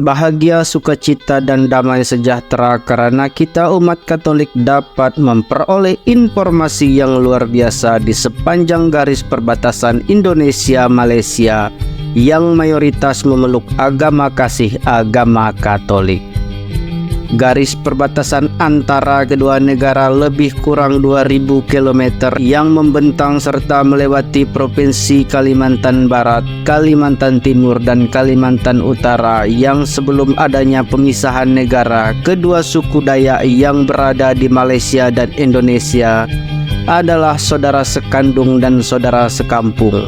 Bahagia, sukacita, dan damai sejahtera karena kita umat Katolik dapat memperoleh informasi yang luar biasa di sepanjang garis perbatasan Indonesia-Malaysia yang mayoritas memeluk agama kasih, agama Katolik. Garis perbatasan antara kedua negara lebih kurang 2000 km yang membentang serta melewati Provinsi Kalimantan Barat, Kalimantan Timur, dan Kalimantan Utara yang sebelum adanya pemisahan negara, kedua suku Dayak yang berada di Malaysia dan Indonesia adalah saudara sekandung dan saudara sekampung.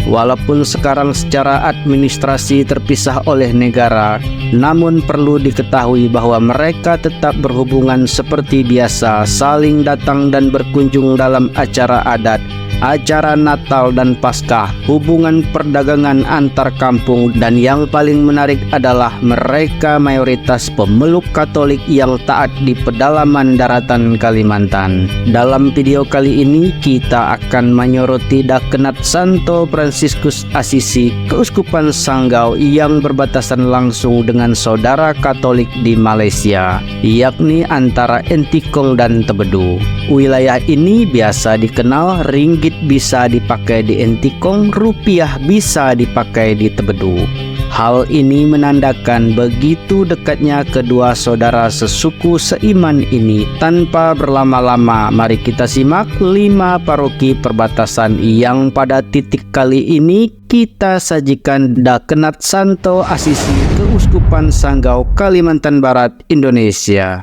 Walaupun sekarang secara administrasi terpisah oleh negara, namun perlu diketahui bahwa mereka tetap berhubungan seperti biasa, saling datang dan berkunjung dalam acara adat, acara Natal dan Paskah, hubungan perdagangan antar kampung, dan yang paling menarik adalah mereka mayoritas pemeluk Katolik yang taat di pedalaman daratan Kalimantan. Dalam video kali ini kita akan menyoroti Dakenat Santo Fransiskus Asisi, Keuskupan Sanggau yang berbatasan langsung dengan saudara Katolik di Malaysia, yakni antara Entikong dan Tebedu. Wilayah ini biasa dikenal ringgit bisa dipakai di Entikong, rupiah bisa dipakai di Tebedu. Hal ini menandakan begitu dekatnya kedua saudara sesuku seiman ini. Tanpa berlama-lama, mari kita simak 5 paroki perbatasan yang pada titik kali ini kita sajikan Dakenat Santo Asisi, Keuskupan Sanggau, Kalimantan Barat, Indonesia.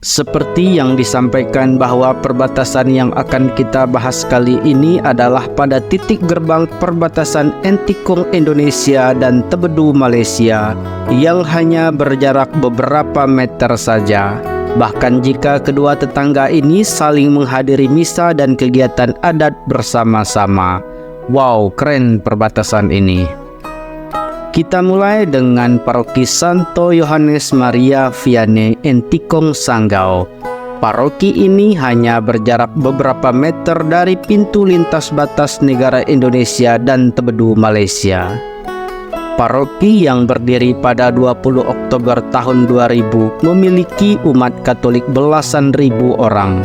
Seperti yang disampaikan bahwa perbatasan yang akan kita bahas kali ini adalah pada titik gerbang perbatasan Entikong Indonesia dan Tebedu Malaysia yang hanya berjarak beberapa meter saja. Bahkan jika kedua tetangga ini saling menghadiri misa dan kegiatan adat bersama-sama. Wow, keren perbatasan ini. Kita mulai dengan paroki Santo Yohanes Maria Vianney, Entikong Sanggau. Paroki ini hanya berjarak beberapa meter dari pintu lintas batas negara Indonesia dan Tebedu Malaysia. Paroki yang berdiri pada 20 Oktober tahun 2000 memiliki umat Katolik belasan ribu orang.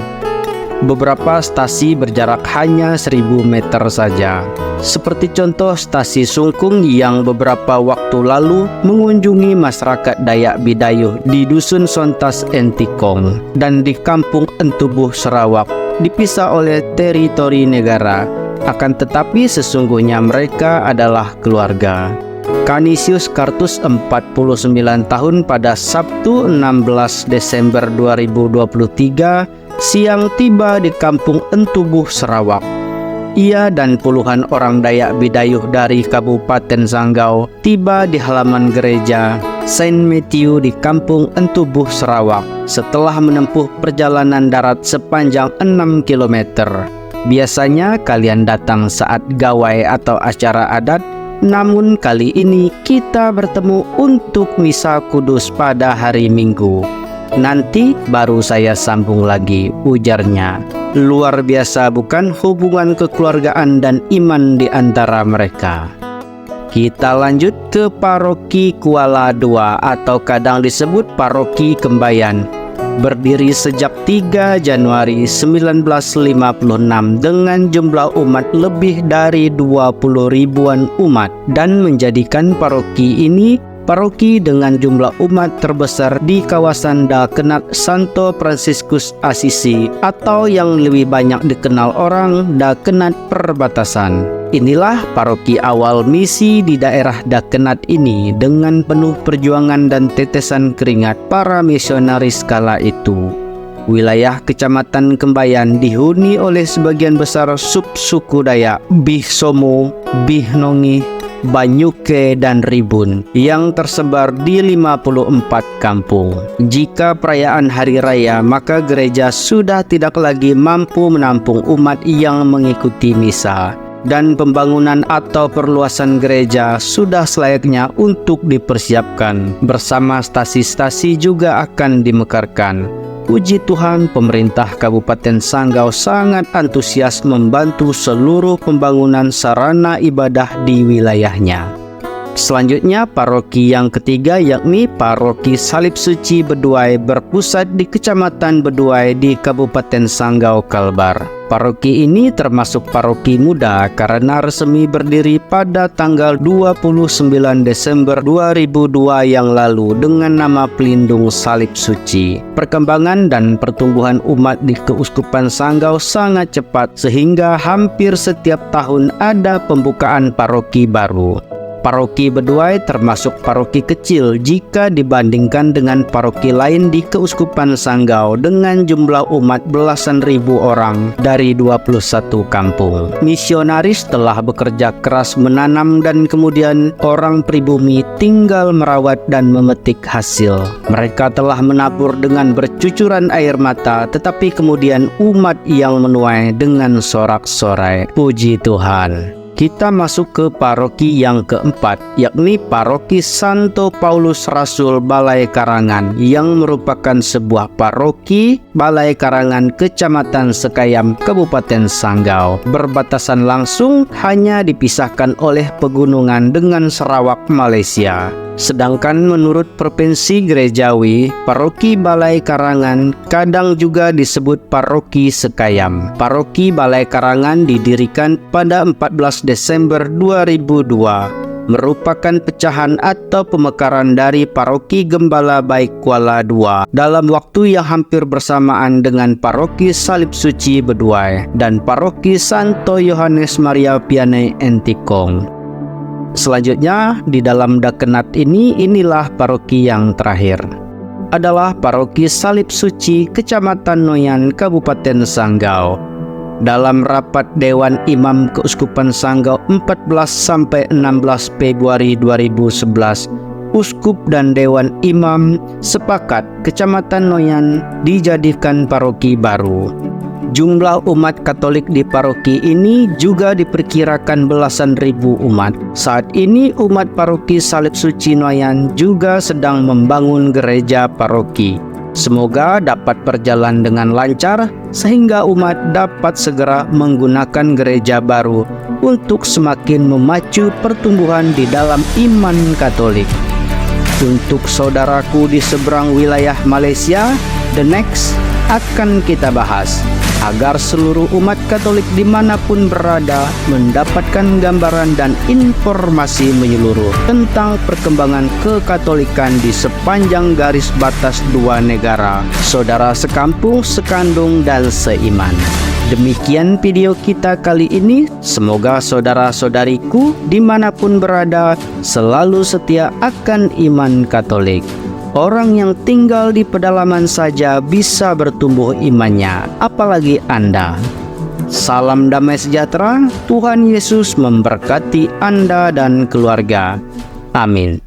Beberapa stasi berjarak hanya 1000 meter saja. Seperti contoh stasi Sungkung yang beberapa waktu lalu mengunjungi masyarakat Dayak Bidayuh di Dusun Sontas Entikong dan di Kampung Entubuh Sarawak, dipisah oleh teritori negara. Akan tetapi sesungguhnya mereka adalah keluarga. Canisius Cartus 49 tahun pada Sabtu 16 Desember 2023 siang tiba di Kampung Entubuh Sarawak. Ia dan puluhan orang Dayak Bidayuh dari Kabupaten Sanggau tiba di halaman gereja Saint Matthew di Kampung Entubuh Sarawak setelah menempuh perjalanan darat sepanjang 6 km. Biasanya kalian datang saat gawai atau acara adat, namun kali ini kita bertemu untuk misa kudus pada hari Minggu. Nanti baru saya sambung lagi, ujarnya. Luar biasa bukan hubungan kekeluargaan dan iman di antara mereka. Kita lanjut ke paroki Kuala II atau kadang disebut paroki Kembayan. Berdiri sejak 3 Januari 1956 dengan jumlah umat lebih dari 20 ribuan umat dan menjadikan paroki ini paroki dengan jumlah umat terbesar di kawasan Dakenat Santo Fransiskus Asisi atau yang lebih banyak dikenal orang Dakenat Perbatasan. Inilah paroki awal misi di daerah Dakenat ini dengan penuh perjuangan dan tetesan keringat para misionaris kala itu. Wilayah Kecamatan Kembayan dihuni oleh sebagian besar subsuku Dayak, Bih Somo, Bih Nongi, Banyuke, dan Ribun yang tersebar di 54 kampung. Jika perayaan hari raya, maka gereja sudah tidak lagi mampu menampung umat yang mengikuti misa, dan pembangunan atau perluasan gereja sudah selayaknya untuk dipersiapkan. Bersama stasi-stasi juga akan dimekarkan. Puji Tuhan, pemerintah Kabupaten Sanggau sangat antusias membantu seluruh pembangunan sarana ibadah di wilayahnya. Selanjutnya, paroki yang ketiga yakni Paroki Salib Suci Beduai berpusat di Kecamatan Beduai di Kabupaten Sanggau, Kalbar. Paroki ini termasuk paroki muda karena resmi berdiri pada tanggal 29 Desember 2002 yang lalu dengan nama Pelindung Salib Suci. Perkembangan dan pertumbuhan umat di Keuskupan Sanggau sangat cepat sehingga hampir setiap tahun ada pembukaan paroki baru. Paroki Beduai termasuk paroki kecil jika dibandingkan dengan paroki lain di Keuskupan Sanggau dengan jumlah umat belasan ribu orang dari 21 kampung. Misionaris telah bekerja keras menanam dan kemudian orang pribumi tinggal merawat dan memetik hasil. Mereka telah menabur dengan bercucuran air mata, tetapi kemudian umat yang menuai dengan sorak-sorai. Puji Tuhan. Kita masuk ke paroki yang keempat, yakni Paroki Santo Paulus Rasul Balai Karangan, yang merupakan sebuah paroki Balai Karangan Kecamatan Sekayam, Kabupaten Sanggau. Berbatasan langsung, hanya dipisahkan oleh pegunungan dengan Sarawak, Malaysia. Sedangkan menurut Provinsi Gerejawi, Paroki Balai Karangan kadang juga disebut Paroki Sekayam. Paroki Balai Karangan didirikan pada 14 Desember 2002, merupakan pecahan atau pemekaran dari Paroki Gembala Baik Kuala II dalam waktu yang hampir bersamaan dengan Paroki Salib Suci Beduai dan Paroki Santo Yohanes Maria Vianney Entikong. Selanjutnya, di dalam Dakenat inilah paroki yang terakhir. Adalah Paroki Salib Suci Kecamatan Noyan, Kabupaten Sanggau. Dalam rapat Dewan Imam Keuskupan Sanggau 14-16 Februari 2011, Uskup dan Dewan Imam sepakat Kecamatan Noyan dijadikan paroki baru. Jumlah umat Katolik di paroki ini juga diperkirakan belasan ribu umat. Saat ini umat paroki Salib Suci Noyan juga sedang membangun gereja paroki. Semoga dapat berjalan dengan lancar sehingga umat dapat segera menggunakan gereja baru untuk semakin memacu pertumbuhan di dalam iman Katolik. Untuk saudaraku di seberang wilayah Malaysia, the next akan kita bahas agar seluruh umat Katolik dimanapun berada mendapatkan gambaran dan informasi menyeluruh tentang perkembangan kekatolikan di sepanjang garis batas dua negara, saudara sekampung, sekandung, dan seiman. Demikian video kita kali ini. Semoga saudara-saudariku dimanapun berada selalu setia akan iman Katolik. Orang yang tinggal di pedalaman saja bisa bertumbuh imannya, apalagi Anda. Salam damai sejahtera, Tuhan Yesus memberkati Anda dan keluarga. Amin.